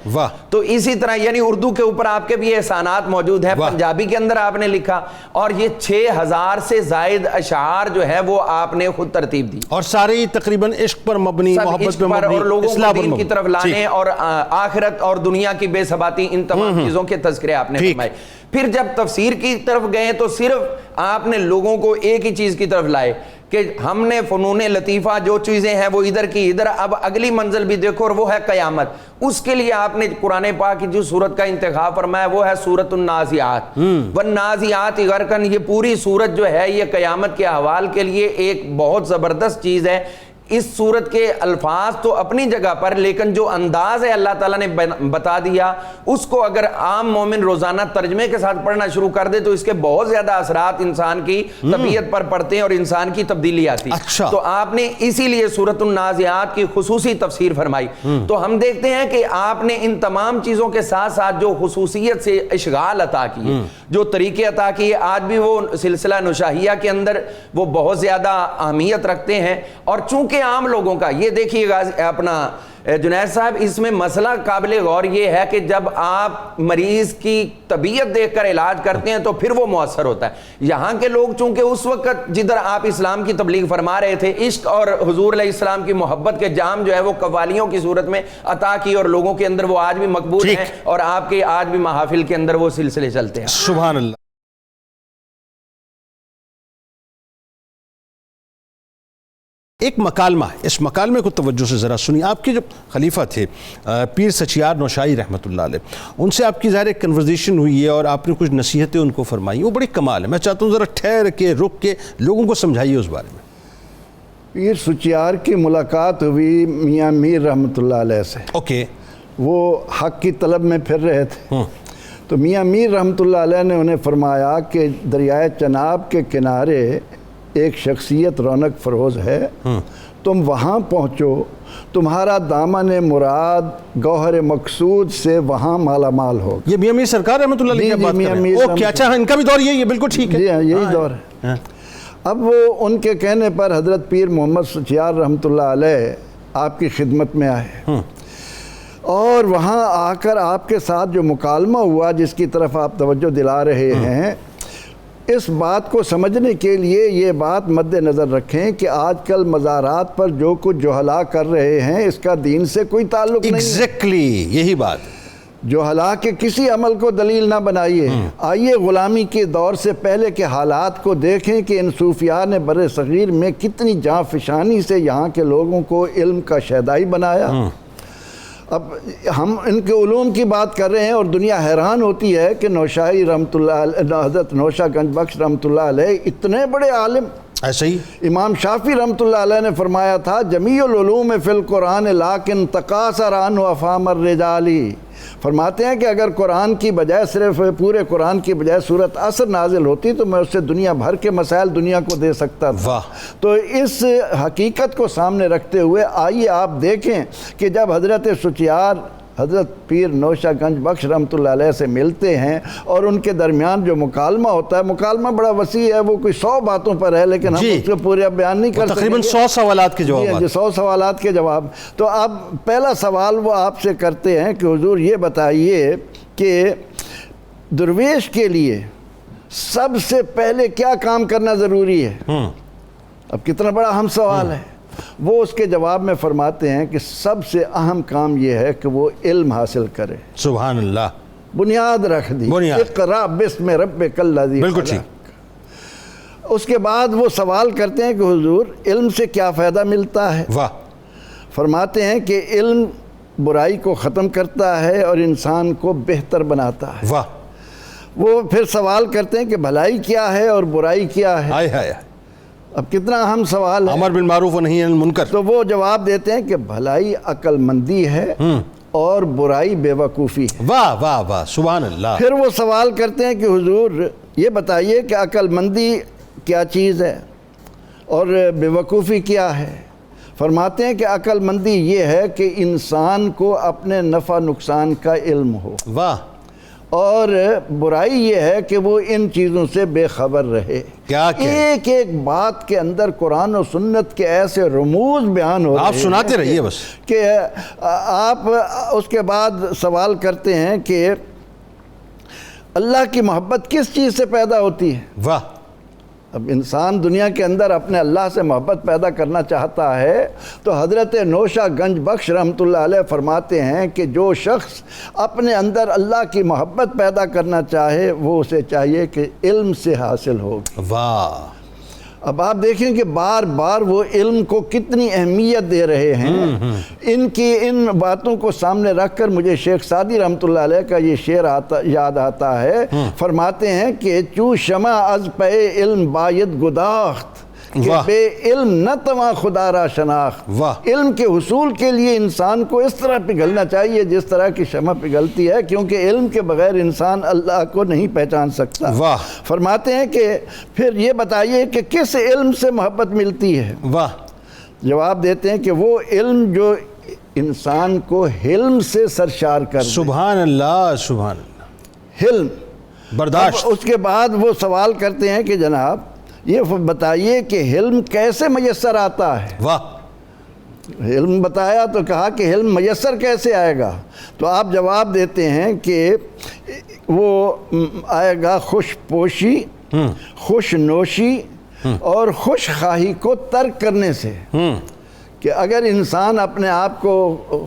تو اسی طرح یعنی اردو کے اوپر آپ کے بھی احسانات موجود ہیں، پنجابی کے اندر آپ نے لکھا، اور یہ 6000 سے زائد اشعار جو ہے وہ آپ نے خود ترتیب دی، اور سارے تقریباً عشق پر مبنی، محبت پر مبنی، اور لوگوں کو دین کی طرف لانے اور آخرت اور دنیا کی بے ثباتی، ان تمام چیزوں کے تذکرے آپ نے فرمائے۔ پھر جب تفسیر کی طرف گئے تو صرف آپ نے لوگوں کو ایک ہی چیز کی طرف لائے کہ ہم نے فنون لطیفہ جو چیزیں ہیں وہ ادھر کی ادھر، اب اگلی منزل بھی دیکھو، اور وہ ہے قیامت۔ اس کے لیے آپ نے قرآن پاک کی جو سورت کا انتخاب فرمایا وہ ہے سورۃ النازعات، والنازعات غرقاً۔ یہ پوری سورت جو ہے یہ قیامت کے احوال کے لیے ایک بہت زبردست چیز ہے۔ اس سورت کے الفاظ تو اپنی جگہ پر، لیکن جو انداز ہے اللہ تعالیٰ نے بتا دیا، اس کو اگر عام مومن روزانہ ترجمے کے ساتھ پڑھنا شروع کر دے تو اس کے بہت زیادہ اثرات انسان کی طبیعت پر پڑتے ہیں اور انسان کی تبدیلی آتی ہے۔ تو آپ نے اسی لیے سورۃ النازعات کی خصوصی تفسیر فرمائی۔ تو ہم دیکھتے ہیں کہ آپ نے ان تمام چیزوں کے ساتھ ساتھ جو خصوصیت سے اشغال عطا کیے، جو طریقے عطا کیے، آج بھی وہ سلسلہ نشاہیہ کے اندر وہ بہت زیادہ اہمیت رکھتے ہیں، اور چونکہ عام لوگوں کا. یہ دیکھیے گا اپنا جنید صاحب، اس میں مسئلہ قابل غور یہ ہے کہ جب آپ مریض کی طبیعت دیکھ کر علاج کرتے ہیں تو پھر وہ مؤثر ہوتا ہے. یہاں کے لوگ چونکہ اس وقت جدھر آپ اسلام کی تبلیغ فرما رہے تھے، عشق اور حضور علیہ السلام کی محبت کے جام جو ہے وہ قوالیوں کی صورت میں عطا کی، اور لوگوں کے اندر وہ آج بھی مقبول ہیں، اور آپ کے آج بھی محافل کے اندر وہ سلسلے چلتے ہیں. سبحان اللہ. ایک مکالمہ، اس مکالمے کو توجہ سے ذرا سنی. آپ کے جو خلیفہ تھے پیر سچیار نوشائی رحمۃ اللہ علیہ، ان سے آپ کی ظاہر ایک کنورزیشن ہوئی ہے اور آپ نے کچھ نصیحتیں ان کو فرمائی، وہ بڑی کمال ہے. میں چاہتا ہوں ذرا ٹھہر کے رک کے لوگوں کو سمجھائیے اس بارے میں. پیر سچیار کی ملاقات ہوئی میاں میر رحمۃ اللہ علیہ سے. اوکے. وہ حق کی طلب میں پھر رہے تھے، تو میاں میر رحمۃ اللہ علیہ نے انہیں فرمایا کہ دریائے چناب کے کنارے ایک شخصیت رونق فروز ہے، تم وہاں پہنچو، تمہارا دامن مراد گوہر مقصود سے وہاں مالا مال ہو. یہ میاں میر سرکار رحمۃ اللہ علیہ کی بات کر رہے ہیں؟ اوکے، اچھا، ان کا بھی دور یہی ہے. بالکل ٹھیک ہے. جی ہاں، یہی دور ہے. اب وہ ان کے کہنے پر حضرت پیر محمد سچیار رحمۃ اللہ علیہ آپ کی خدمت میں آئے، اور وہاں آ کر آپ کے ساتھ جو مکالمہ ہوا جس کی طرف آپ توجہ دلا رہے ہیں، اس بات کو سمجھنے کے لیے یہ بات مد نظر رکھیں کہ آج کل مزارات پر جو کچھ جوہلا کر رہے ہیں اس کا دین سے کوئی تعلق نہیں. ایگزیکٹلی یہی بات. جوہلا کے کسی عمل کو دلیل نہ بنائیے. آئیے غلامی کے دور سے پہلے کے حالات کو دیکھیں کہ ان صوفیاء نے بر صغیر میں کتنی جاں فشانی سے یہاں کے لوگوں کو علم کا شیدائی بنایا. اب ہم ان کے علوم کی بات کر رہے ہیں اور دنیا حیران ہوتی ہے کہ نوشائی رحمۃ اللہ علیہ، حضرت نوشا گنج بخش رحمۃ اللہ علیہ اتنے بڑے عالم. ایسا ہی امام شافعی رحمۃ اللہ علیہ نے فرمایا تھا جمیع العلوم فی القرآن لیکن تقاصر عنہ افہام الرجال. فرماتے ہیں کہ اگر قرآن کی بجائے صرف پورے قرآن کی بجائے سورۃ عصر نازل ہوتی تو میں اس سے دنیا بھر کے مسائل دنیا کو دے سکتا تھا. تو اس حقیقت کو سامنے رکھتے ہوئے آئیے آپ دیکھیں کہ جب حضرت سچیار حضرت پیر نوشا گنج بخش رحمۃ اللہ علیہ سے ملتے ہیں اور ان کے درمیان جو مکالمہ ہوتا ہے، مکالمہ بڑا وسیع ہے، وہ کوئی 100 باتوں پر ہے، لیکن ہم اس کو پورے بیان نہیں کر سکتے. تقریباً 100 سوالات کے جواب. 100 سوالات کے جواب. تو اب پہلا سوال وہ آپ سے کرتے ہیں کہ حضور یہ بتائیے کہ درویش کے لیے سب سے پہلے کیا کام کرنا ضروری ہے؟ اب کتنا بڑا اہم سوال ہے. وہ اس کے جواب میں فرماتے ہیں کہ سب سے اہم کام یہ ہے کہ وہ علم حاصل کرے. سبحان اللہ. بنیاد رکھ دی. اقرا بسم ربک الذی بالکل ٹھیک. اس کے بعد وہ سوال کرتے ہیں کہ حضور علم سے کیا فائدہ ملتا ہے؟ واہ. فرماتے ہیں کہ علم برائی کو ختم کرتا ہے اور انسان کو بہتر بناتا ہے. واہ. وہ پھر سوال کرتے ہیں کہ بھلائی کیا ہے اور برائی کیا ہے؟ ہائے ہائے. اب کتنا اہم سوال ہے. امر بالمعروف و نہی عن المنکر. تو وہ جواب دیتے ہیں کہ بھلائی عقل مندی ہے اور برائی بے وقوفی ہے. واہ واہ واہ. سبحان اللہ. پھر وہ سوال کرتے ہیں کہ حضور یہ بتائیے کہ عقل مندی کیا چیز ہے اور بے وقوفی کیا ہے؟ فرماتے ہیں کہ عقل مندی یہ ہے کہ انسان کو اپنے نفع نقصان کا علم ہو. واہ. اور برائی یہ ہے کہ وہ ان چیزوں سے بے خبر رہے. کیا ایک ایک بات کے اندر قرآن و سنت کے ایسے رموز بیان ہو رہے ہیں. آپ سناتے رہیے بس. کہ آپ اس کے بعد سوال کرتے ہیں کہ اللہ کی محبت کس چیز سے پیدا ہوتی ہے؟ واہ. اب انسان دنیا کے اندر اپنے اللہ سے محبت پیدا کرنا چاہتا ہے تو حضرت نوشا گنج بخش رحمۃ اللہ علیہ فرماتے ہیں کہ جو شخص اپنے اندر اللہ کی محبت پیدا کرنا چاہے وہ اسے چاہیے کہ علم سے حاصل ہو. واہ. اب آپ دیکھیں کہ بار بار وہ علم کو کتنی اہمیت دے رہے ہیں. ان باتوں کو سامنے رکھ کر مجھے شیخ سعدی رحمۃ اللہ علیہ کا یہ شعر یاد آتا ہے. فرماتے ہیں کہ چو شمع از پہ علم باید گداخت کہ بے علم نہ تواں خدا را شناخت. علم کے حصول کے لیے انسان کو اس طرح پگھلنا چاہیے جس طرح کی شمع پگھلتی ہے، کیونکہ علم کے بغیر انسان اللہ کو نہیں پہچان سکتا. فرماتے ہیں کہ پھر یہ بتائیے کہ کس علم سے محبت ملتی ہے؟ واہ. جواب دیتے ہیں کہ وہ علم جو انسان کو حلم سے سرشار کر دے. سبحان اللہ. سبحان اللہ. حلم، برداشت. اس کے بعد وہ سوال کرتے ہیں کہ جناب یہ بتائیے کہ حلم کیسے میسر آتا ہے؟ واہ. علم بتایا تو کہا کہ علم میسر کیسے آئے گا؟ تو آپ جواب دیتے ہیں کہ وہ آئے گا خوش پوشی، خوش نوشی اور خوش خواہی کو ترک کرنے سے، کہ اگر انسان اپنے آپ کو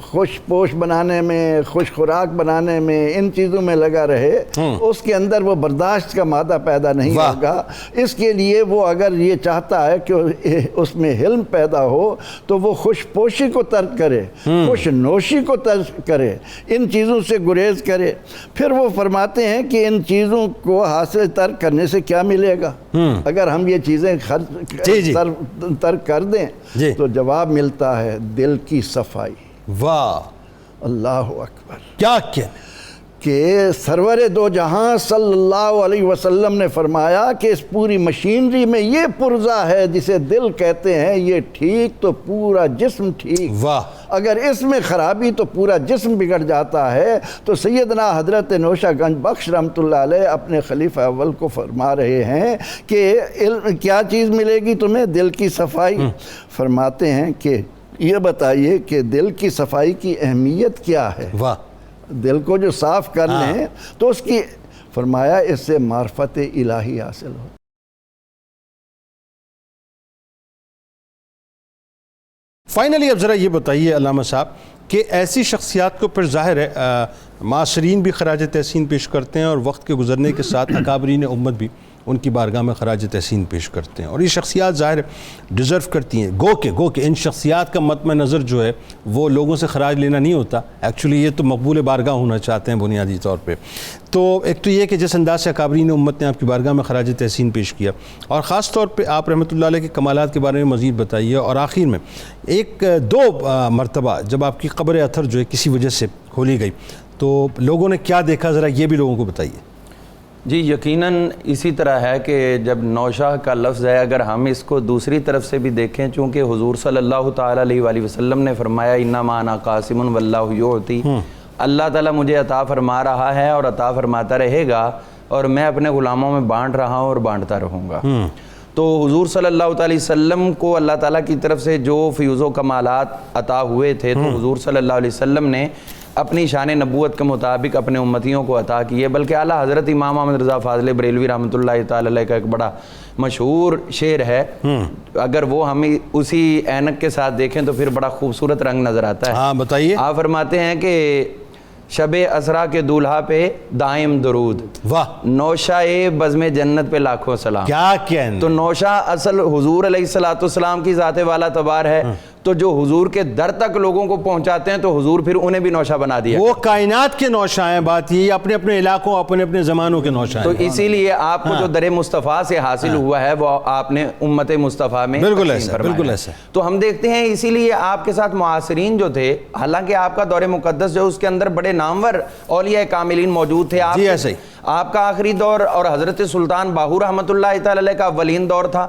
خوش پوش بنانے میں، خوش خوراک بنانے میں، ان چیزوں میں لگا رہے، اس کے اندر وہ برداشت کا مادہ پیدا نہیں ہوگا۔ اس کے لیے وہ اگر یہ چاہتا ہے کہ اس میں حلم پیدا ہو تو وہ خوش پوشی کو ترک کرے، خوش نوشی کو ترک کرے، ان چیزوں سے گریز کرے۔ پھر وہ فرماتے ہیں کہ ان چیزوں کو حاصل ترک کرنے سے کیا ملے گا؟ اگر ہم یہ چیزیں ترک کر دیں تو جواب ملتا ہے دل کی صفائی۔ واہ، اللہ اکبر! کیا کہنے! کہ سرور دو جہاں صلی اللہ علیہ وسلم نے فرمایا کہ اس پوری مشینری میں یہ پرزہ ہے جسے دل کہتے ہیں، یہ ٹھیک تو پورا جسم ٹھیک۔ واہ! اگر اس میں خرابی تو پورا جسم بگڑ جاتا ہے۔ تو سیدنا حضرت نوشہ گنج بخش رحمۃ اللہ علیہ اپنے خلیفہ اول کو فرما رہے ہیں کہ کیا چیز ملے گی تمہیں؟ دل کی صفائی۔ فرماتے ہیں کہ یہ بتائیے کہ دل کی صفائی کی اہمیت کیا ہے؟ واہ! دل کو جو صاف کر لیں تو اس کی، فرمایا اس سے معرفت الہی حاصل ہو۔ فائنلی اب ذرا یہ بتائیے علامہ صاحب کہ ایسی شخصیات کو پھر ظاہر ہے معاصرین بھی خراج تحسین پیش کرتے ہیں، اور وقت کے گزرنے کے ساتھ اکابرین امت بھی ان کی بارگاہ میں خراج تحسین پیش کرتے ہیں، اور یہ شخصیات ظاہر ڈیزرو کرتی ہیں۔ گو کہ ان شخصیات کا مطمع نظر جو ہے وہ لوگوں سے خراج لینا نہیں ہوتا، ایکچولی یہ تو مقبول بارگاہ ہونا چاہتے ہیں بنیادی طور پہ۔ تو ایک تو یہ کہ جس انداز سے اکابرین امت نے آپ کی بارگاہ میں خراج تحسین پیش کیا، اور خاص طور پہ آپ رحمۃ اللہ علیہ کے کمالات کے بارے میں مزید بتائیے، اور آخر میں ایک دو مرتبہ جب آپ کی قبر اطہر جو ہے کسی وجہ سے کھولی گئی تو لوگوں نے کیا دیکھا، ذرا یہ بھی لوگوں کو بتائیے۔ جی یقیناً اسی طرح ہے کہ جب نوشہ کا لفظ ہے، اگر ہم اس کو دوسری طرف سے بھی دیکھیں، چونکہ حضور صلی اللہ تعالیٰ علیہ وآلہ وسلم نے فرمایا انما انا قاسم واللہ یعطی، اللہ تعالیٰ مجھے عطا فرما رہا ہے اور عطا فرماتا رہے گا، اور میں اپنے غلاموں میں بانٹ رہا ہوں اور بانٹتا رہوں گا۔ تو حضور صلی اللہ تعالیٰ وسلم کو اللہ تعالیٰ کی طرف سے جو فیوز و کمالات عطا ہوئے تھے، تو حضور صلی اللہ علیہ وسلم نے اپنی شان نبوت کے مطابق اپنے امتیوں کو عطا کیے۔ بلکہ اعلیٰ حضرت امام احمد رضا فاضل بریلوی رحمۃ اللہ تعالی علیہ کا ایک بڑا مشہور شعر ہے، اگر وہ ہم اسی اینک کے ساتھ دیکھیں تو پھر بڑا خوبصورت رنگ نظر آتا ہے۔ ہاں بتائیے۔ آپ فرماتے ہیں کہ شب اسرا کے دولہا پہ دائم درود، واہ! نوشہ بزم جنت پہ لاکھوں سلام۔ کیا کہنے! تو نوشہ اصل حضور علیہ السلام کی ذات والا تبار ہے، تو جو حضور کے در تک لوگوں کو پہنچاتے ہیں تو حضور پھر انہیں بھی نوشہ بنا دیا۔ وہ کائنات کے نوشہ ہیں، بات یہ اپنے اپنے علاقوں اپنے اپنے زمانوں کے نوشہ ہیں۔ تو اسی لیے آپ کو جو در مصطفیٰ سے حاصل ہوا ہے وہ آپ نے امت مصطفیٰ میں بالکل تقسیم ایسا، فرمایا بالکل ہے۔ ایسا۔ تو ہم دیکھتے ہیں اسی لیے آپ کے ساتھ معاصرین جو تھے، حالانکہ آپ کا دور مقدس جو اس کے اندر بڑے نامور اولیاء کاملین موجود تھے، جی ایسا ہی، آپ کا آخری دور اور حضرت سلطان باہو رحمۃ اللہ تعالی علیہ کا اولین دور تھا،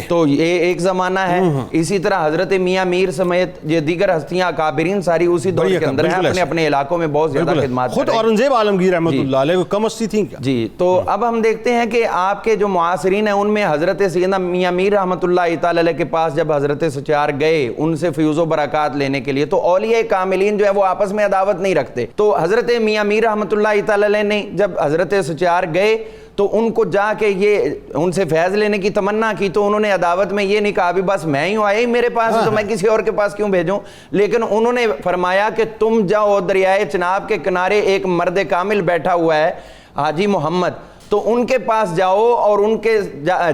تو یہ ایک زمانہ ہے۔ اسی طرح حضرت میاں میر سمیت یہ دیگر ہستیاں اکابرین ساری اسی دور کے اندر ہیں، اپنے اپنے علاقوں میں بہت زیادہ خدمات خود اورنگزیب عالمگیر رحمۃ اللہ علیہ کو کم ہستی تھیں کیا؟ جی، تو اب ہم دیکھتے ہیں کہ آپ کے جو معاصرین ہیں ان میں حضرت سیدنا میاں میر رحمۃ اللہ تعالی علیہ کے پاس جب حضرت سچار گئے ان سے فیوز و برکات لینے کے لیے، تو اولیاء کاملین جو ہے وہ آپس میں عداوت نہیں رکھتے۔ تو حضرت میاں میر رحمۃ اللہ تعالی علیہ نے جب حضرت سچار گئے تو ان کو جا کے یہ ان سے فیض لینے کی تمنا کی، تو انہوں نے عداوت میں یہ نہیں کہا بھی بس میں ہی ہوں، آئے میرے پاس تو میں کسی اور کے پاس کیوں بھیجوں، لیکن انہوں نے فرمایا کہ تم جاؤ دریائے چناب کے کنارے ایک مرد کامل بیٹھا ہوا ہے حاجی محمد، تو ان کے پاس جاؤ اور ان کے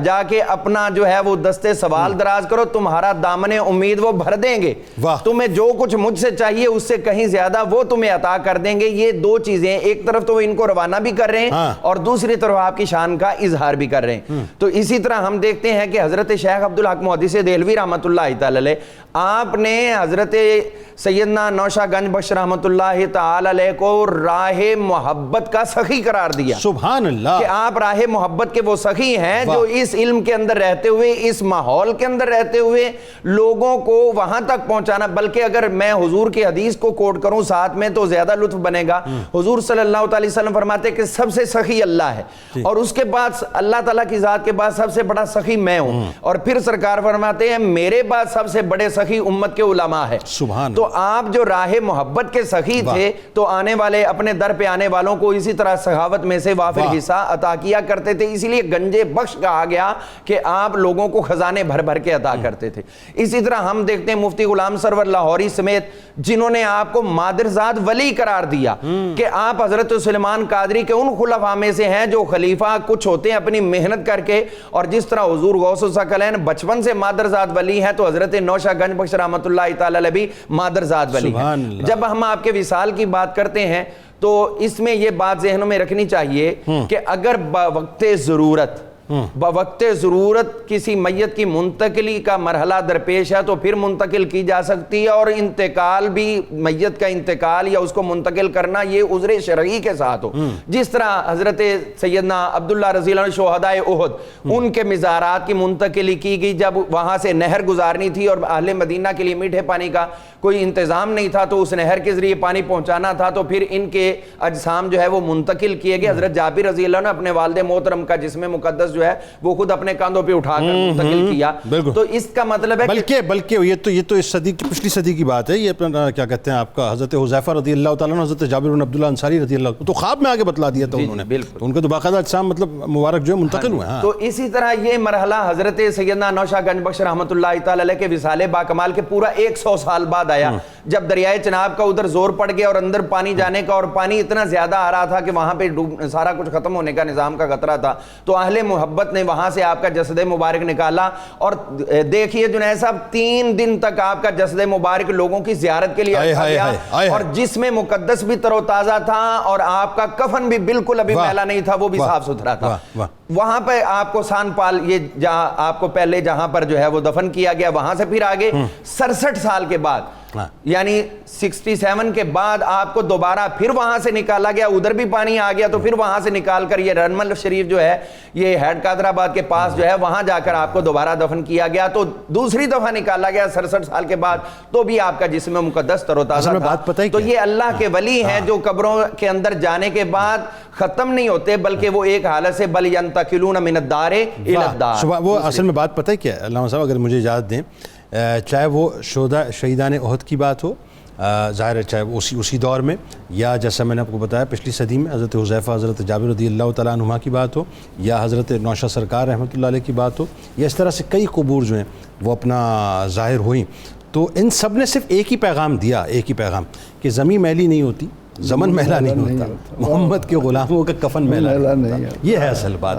جا کے اپنا جو ہے وہ دستے سوال دراز کرو، تمہارا دامن امید وہ بھر دیں گے، تمہیں جو کچھ مجھ سے چاہیے اس سے کہیں زیادہ وہ تمہیں عطا کر دیں گے۔ یہ دو چیزیں، ایک طرف تو ان کو روانہ بھی کر رہے ہیں اور دوسری طرف آپ کی شان کا اظہار بھی کر رہے ہیں۔ تو اسی طرح ہم دیکھتے ہیں کہ حضرت شیخ عبدالحق محدث دہلوی رحمۃ اللہ تعالی علیہ، آپ نے حضرت سیدنا نوشہ گنج بخش رحمۃ اللہ تعالی علیہ کو راہ محبت کا سخی قرار دیا۔ سبحان اللہ! کہ آپ راہ محبت کے وہ سخی ہیں جو اس علم کے اندر رہتے ہوئے, اس ماحول کے اندر رہتے ہوئے لوگوں کو وہاں تک پہنچانا. بلکہ اگر میں حضور کی حدیث کو کوٹ کروں ساتھ میں تو زیادہ لطف بنے گا. حضور صلی اللہ علیہ وسلم فرماتے کہ سب سے سخی اللہ ہے, اور اس کے بعد اللہ تعالیٰ کی ذات کے بعد سب سے بڑا سخی میں ہوں, اور پھر سرکار فرماتے ہیں میرے بعد سب سے بڑے سخی امت کے علماء ہے. تو آپ جو راہ محبت کے سخی تھے تو آنے والے اپنے در پہ آنے والوں کو اسی طرح سخاوت میں سے وافر حصہ عطا کیا کرتے تھے. اسی لیے گنجے بخش کہا گیا کہ آپ لوگوں کو خزانے بھر بھر کے عطا کرتے تھے. اسی طرح ہم دیکھتے ہیں مفتی غلام سرور لاہوری سمیت جنہوں نے آپ کو مادرزاد ولی قرار دیا کہ آپ حضرت سلیمان قادری کے ان خلفاء میں سے ہیں جو خلیفہ کچھ ہوتے ہیں اپنی محنت کر کے, اور جس طرح حضور غوث الثقلین بچپن سے مادرزاد ولی ہیں تو حضرت نوشہ گنج بخش رحمۃ اللہ تعالی علیہ بھی مادرزاد ولی ہیں. جب ہم آپ کے وصال کی بات کرتے ہیں تو اس میں یہ بات ذہنوں میں رکھنی چاہیے کہ اگر بوقت ضرورت کسی میت کی منتقلی کا مرحلہ درپیش ہے تو پھر منتقل کی جا سکتی ہے, اور انتقال بھی میت کا انتقال یا اس کو منتقل کرنا یہ عذر شرعی کے ساتھ ہو. جس طرح حضرت سیدنا عبداللہ رضی اللہ عنہ شہدائے احد, ان کے مزارات کی منتقلی کی گئی جب وہاں سے نہر گزارنی تھی اور اہل مدینہ کے لیے میٹھے پانی کا کوئی انتظام نہیں تھا تو اس نہر کے ذریعے پانی پہنچانا تھا, تو پھر ان کے اجسام جو ہے وہ منتقل کیے گئے. حضرت جابر رضی اللہ عنہ اپنے والد محترم کا جسم مقدس جو ہے وہ خود اپنے کاندھوں پہ اٹھا کر منتقل کیا. تو اس کا مطلب ہے بلکہ یہ تو اس صدی کی پچھلی صدی کی بات ہے. یہ اپنا کیا کہتے ہیں آپ کا حضرت حذیفہ رضی اللہ تعالیٰ عنہ, حضرت جابر بن عبداللہ انصاری رضی اللہ, تو خواب میں آگے بتلا دیا تھا انہوں نے, ان کے تو باقاعدہ اجسام مطلب مبارک جو ہے منتقل ہوئے. تو اسی طرح یہ مرحلہ حضرت سیدنا نوشہ گنج بخش رحمۃ اللہ تعالی علیہ کے وصال باکمال کے پورا 100 سال بعد آیا, جب دریائے چناب کا ادھر زور پڑ گیا اور اندر پانی جانے کا, اور پانی اتنا زیادہ آ رہا تھا کہ وہاں پہ سارا کچھ ختم ہونے کا نظام کا خطرہ تھا. تو اہل محبت نے وہاں سے آپ کا جسد مبارک نکالا, اور دیکھیے جنید صاحب 3 دن تک آپ کا جسد مبارک لوگوں کی زیارت کے لیے رکھا گیا, اور جسم مقدس بھی تر و تازہ تھا, اور آپ کا کفن بھی بالکل ابھی میلا نہیں تھا, وہ بھی صاف ستھرا تھا. وہاں پہ آپ کو سان پال, یہ جہاں آپ کو پہلے جہاں پر جو ہے وہ دفن کیا گیا, وہاں سے پھر آگے 67 سال کے بعد یعنی 67 کے بعد آپ کو دوبارہ پھر وہاں سے نکالا گیا, ادھر بھی پانی آ گیا, تو پھر وہاں سے نکال کر یہ رنمل شریف جو ہے یہ ہیڈ قادر آباد کے پاس جو ہے وہاں جا کر آپ کو دوبارہ دفن کیا گیا. تو دوسری دفعہ نکالا گیا 67 سال کے بعد, تو بھی آپ کا جسم مقدس تر و تازہ تھا. تو یہ اللہ کے ولی ہیں جو قبروں کے اندر جانے کے بعد ختم نہیں ہوتے, بلکہ وہ ایک حالت سے بل ینتقلون من الدار الی الدار. وہ اصل میں بات پتہ ہے کیا علامہ صاحب, اگر مجھے اجازت دیں, چاہے وہ شہیدان احد کی بات ہو, ظاہر ہے چاہے وہ اسی دور میں, یا جیسا میں نے آپ کو بتایا پچھلی صدی میں حضرت حذیفہ حضرت جابر رضی اللہ تعالیٰ عنہما کی بات ہو, یا حضرت نوشہ سرکار رحمۃ اللہ علیہ کی بات ہو, یا اس طرح سے کئی قبور جو ہیں وہ اپنا ظاہر ہوئیں, تو ان سب نے صرف ایک ہی پیغام دیا, ایک ہی پیغام کہ زمین میلی نہیں ہوتی, زمن میلا نہیں ہوتا, محمد کے غلاموں کا کفن میلا نہیں ہوتا. یہ ہے اصل بات.